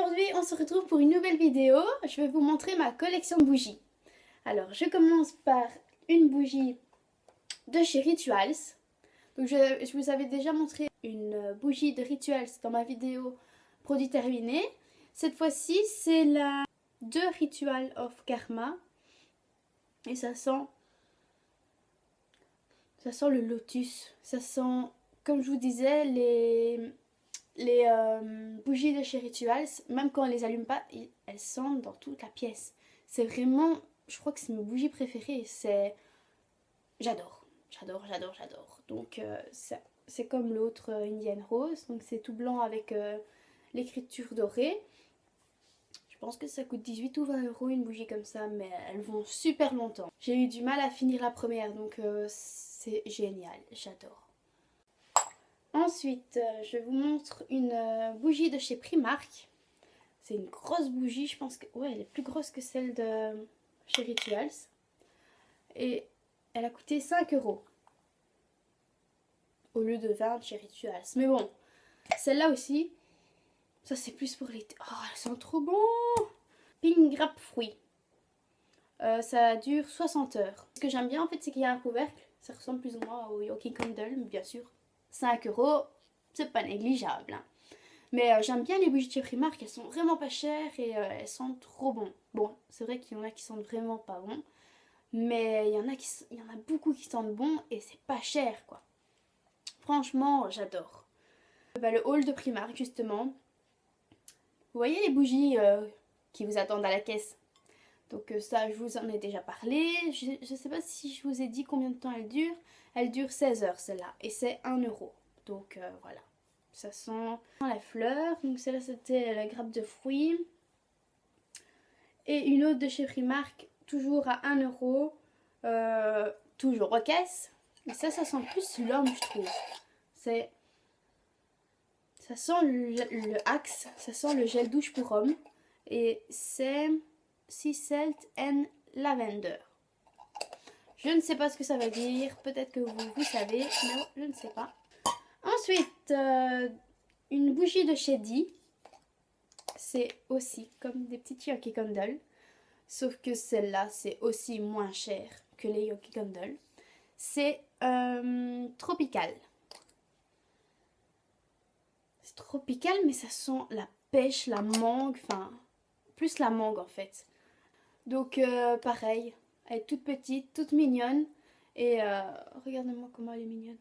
Aujourd'hui, on se retrouve pour une nouvelle vidéo. Je vais vous montrer ma collection de bougies. Alors, je commence par une bougie de chez Rituals. Donc, je vous avais déjà montré une bougie de Rituals dans ma vidéo produit terminé. Cette fois-ci, c'est la de Ritual of Karma. Et ça sent le lotus. Ça sent, comme je vous disais, les bougies de chez Rituals, même quand on les allume pas, elles sentent dans toute la pièce. C'est vraiment, je crois que c'est mes bougies préférées. J'adore. Donc c'est comme l'autre Indian Rose. Donc c'est tout blanc avec l'écriture dorée. Je pense que ça coûte 18 ou 20 euros une bougie comme ça, mais elles vont super longtemps. J'ai eu du mal à finir la première, donc c'est génial. J'adore. Ensuite, je vous montre une bougie de chez Primark. C'est une grosse bougie, je pense que ouais, elle est plus grosse que celle de chez Rituals. Et elle a coûté 5 euros au lieu de 20 chez Rituals. Mais bon, celle-là aussi, ça c'est plus pour l'été. Oh, elles sont trop bon! Pink Grape Fruit. Ça dure 60 heures. Ce que j'aime bien en fait, c'est qu'il y a un couvercle. Ça ressemble plus ou moins au Yoki Candle, mais bien sûr, 5 euros, c'est pas négligeable. Hein. Mais j'aime bien les bougies de chez Primark, elles sont vraiment pas chères et elles sentent trop bon. Bon, c'est vrai qu'il y en a qui sentent vraiment pas bon, mais il y en a beaucoup qui sentent bon et c'est pas cher quoi. Franchement, j'adore. Le haul de Primark justement. Vous voyez les bougies qui vous attendent à la caisse? Donc ça, je vous en ai déjà parlé. Je sais pas si je vous ai dit combien de temps elle dure. Elle dure 16 heures celle-là et c'est 1 euro. Donc voilà. Ça sent la fleur. Donc celle-là c'était la grappe de fruits. Et une autre de chez Primark, toujours à 1 euro. Toujours aux caisses. Mais ça sent plus l'homme je trouve. Ça sent le Axe. Ça sent le gel douche pour homme. Et c'est Sea Salt and Lavender. Je ne sais pas ce que ça veut dire. Peut-être que vous savez, mais je ne sais pas. Ensuite, une bougie de chez Di. C'est aussi comme des petites Yoki Candle. Sauf que celle-là, c'est aussi moins cher que les Yoki Candle. C'est tropical. C'est tropical, mais ça sent la pêche, la mangue, enfin, plus la mangue en fait. Donc pareil, elle est toute petite, toute mignonne. Et regardez-moi comment elle est mignonne.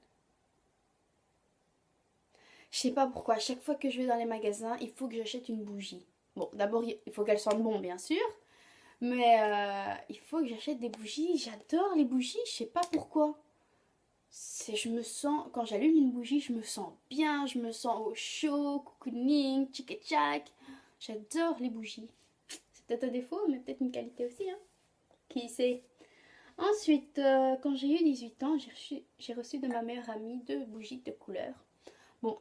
Je sais pas pourquoi, à chaque fois que je vais dans les magasins, il faut que j'achète une bougie. Bon, d'abord, il faut qu'elle sente bon, bien sûr. Mais il faut que j'achète des bougies. J'adore les bougies, je sais pas pourquoi. Je me sens, quand j'allume une bougie, je me sens bien, je me sens au chaud, cocooning, tchik-tchak. J'adore les bougies. C'est peut-être un défaut, mais peut-être une qualité aussi, hein. Qui sait. Ensuite, quand j'ai eu 18 ans, j'ai reçu de ma meilleure amie 2 bougies de couleur. Bon,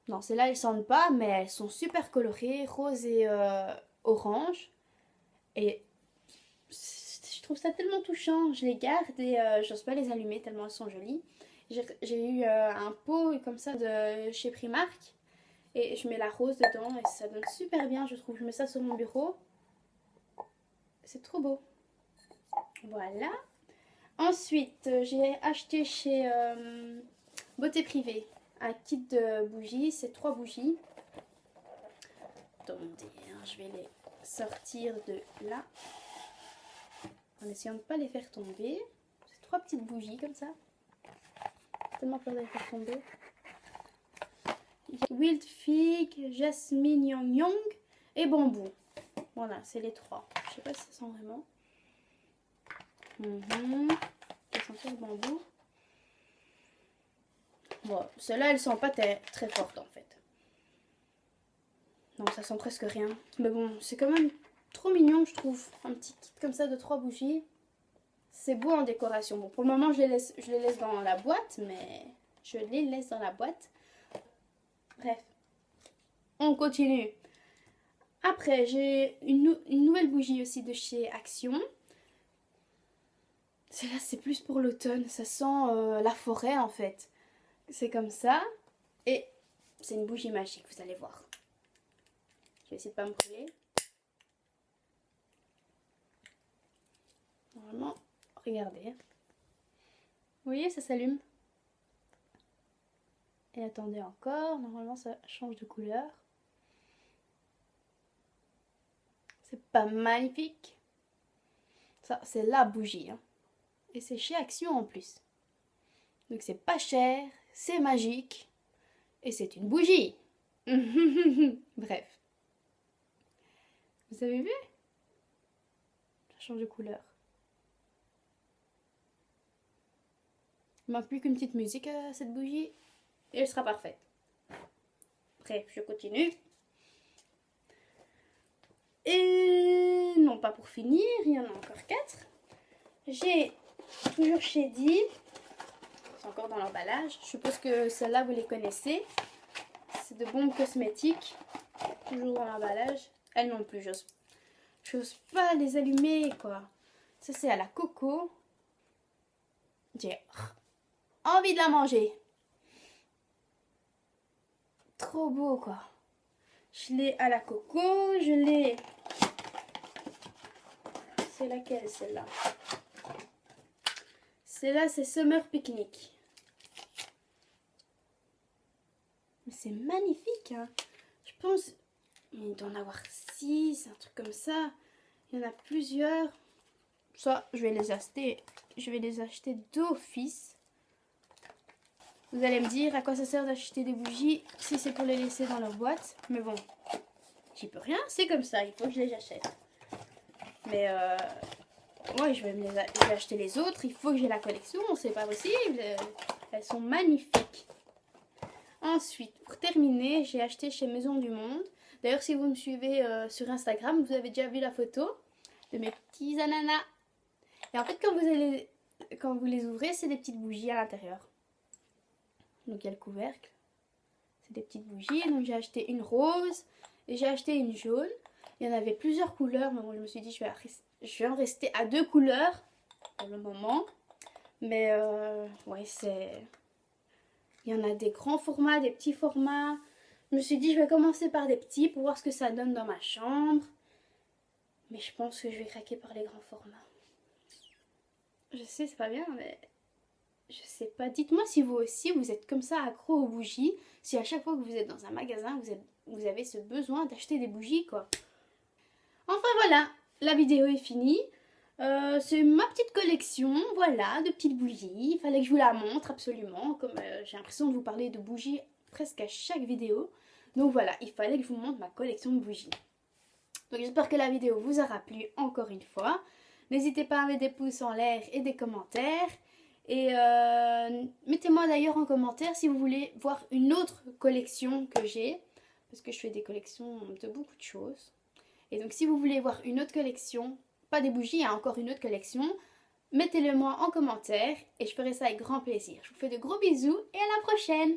non, celles-là, elles sentent pas, mais elles sont super colorées, rose et orange. Et je trouve ça tellement touchant. Je les garde et j'ose pas les allumer tellement elles sont jolies. J'ai eu un pot comme ça de chez Primark. Et je mets la rose dedans et ça donne super bien, je trouve. Je mets ça sur mon bureau. C'est trop beau. Voilà. Ensuite, j'ai acheté chez Beauté Privée un kit de bougies. C'est 3 bougies. Attendez, hein, je vais les sortir de là. En essayant de ne pas les faire tomber. C'est 3 petites bougies comme ça. Tellement peur de les faire tomber. Wild Fig, Jasmine Yang Yang et Bambou. Voilà, c'est les 3. Je sais pas si ça sent vraiment. Ça sent le bambou. Bon, celle-là, elle sent pas très forte en fait. Non, ça sent presque rien. Mais bon, c'est quand même trop mignon, je trouve. Un petit kit comme ça de 3 bougies. C'est beau en décoration. Bon, pour le moment, je les laisse dans la boîte, mais je les laisse dans la boîte. Bref, on continue. Après, j'ai une nouvelle bougie aussi de chez Action. Celle-là, c'est plus pour l'automne. Ça sent la forêt, en fait. C'est comme ça. Et c'est une bougie magique, vous allez voir. Je vais essayer de pas me brûler. Normalement, regardez. Vous voyez, ça s'allume. Et attendez encore. Normalement, ça change de couleur. C'est pas magnifique. Ça, c'est la bougie. Hein. Et c'est chez Action en plus. Donc c'est pas cher, c'est magique. Et c'est une bougie. Bref. Vous avez vu? Ça change de couleur. Il manque plus qu'une petite musique à cette bougie. Et elle sera parfaite. Bref, je continue. Et non, pas pour finir, il y en a encore 4. J'ai toujours chez Di. C'est encore dans l'emballage. Je suppose que celles-là, vous les connaissez. C'est de bombes cosmétiques. Toujours dans l'emballage. Elles non plus, j'ose pas les allumer, quoi. Ça, c'est à la coco. J'ai envie de la manger. Trop beau, quoi. Je l'ai à la coco. Je l'ai... C'est laquelle, celle-là? Celle-là, c'est Summer Picnic. Mais c'est magnifique, hein. Je pense... Il doit en avoir 6, un truc comme ça. Il y en a plusieurs. Ça, je vais les acheter. Je vais les acheter d'office. Vous allez me dire à quoi ça sert d'acheter des bougies si c'est pour les laisser dans leur boîte. Mais bon, j'y peux rien. C'est comme ça. Il faut que je les achète. Mais ouais, je vais acheter les autres. Il faut que j'ai la collection. C'est pas possible. Elles sont magnifiques. Ensuite, pour terminer, j'ai acheté chez Maison du Monde. D'ailleurs, si vous me suivez sur Instagram, vous avez déjà vu la photo de mes petits ananas. Et en fait, quand vous les ouvrez, c'est des petites bougies à l'intérieur. Donc, il y a le couvercle. C'est des petites bougies. Donc, j'ai acheté une rose et j'ai acheté une jaune. Il y en avait plusieurs couleurs, mais bon, je me suis dit, je vais en rester à 2 couleurs pour le moment. Mais, ouais, c'est... Il y en a des grands formats, des petits formats. Je me suis dit, je vais commencer par des petits pour voir ce que ça donne dans ma chambre. Mais je pense que je vais craquer par les grands formats. Je sais, c'est pas bien, mais... Je sais pas. Dites-moi si vous aussi, vous êtes comme ça accro aux bougies. Si à chaque fois que vous êtes dans un magasin, vous avez ce besoin d'acheter des bougies, quoi. Enfin, voilà. La vidéo est finie. C'est ma petite collection, voilà, de petites bougies. Il fallait que je vous la montre absolument. Comme j'ai l'impression de vous parler de bougies presque à chaque vidéo. Donc voilà, il fallait que je vous montre ma collection de bougies. Donc j'espère que la vidéo vous aura plu encore une fois. N'hésitez pas à mettre des pouces en l'air et des commentaires. Et mettez-moi d'ailleurs en commentaire si vous voulez voir une autre collection que j'ai. Parce que je fais des collections de beaucoup de choses. Et donc si vous voulez voir une autre collection, pas des bougies, hein, encore une autre collection, mettez-le moi en commentaire et je ferai ça avec grand plaisir. Je vous fais de gros bisous et à la prochaine!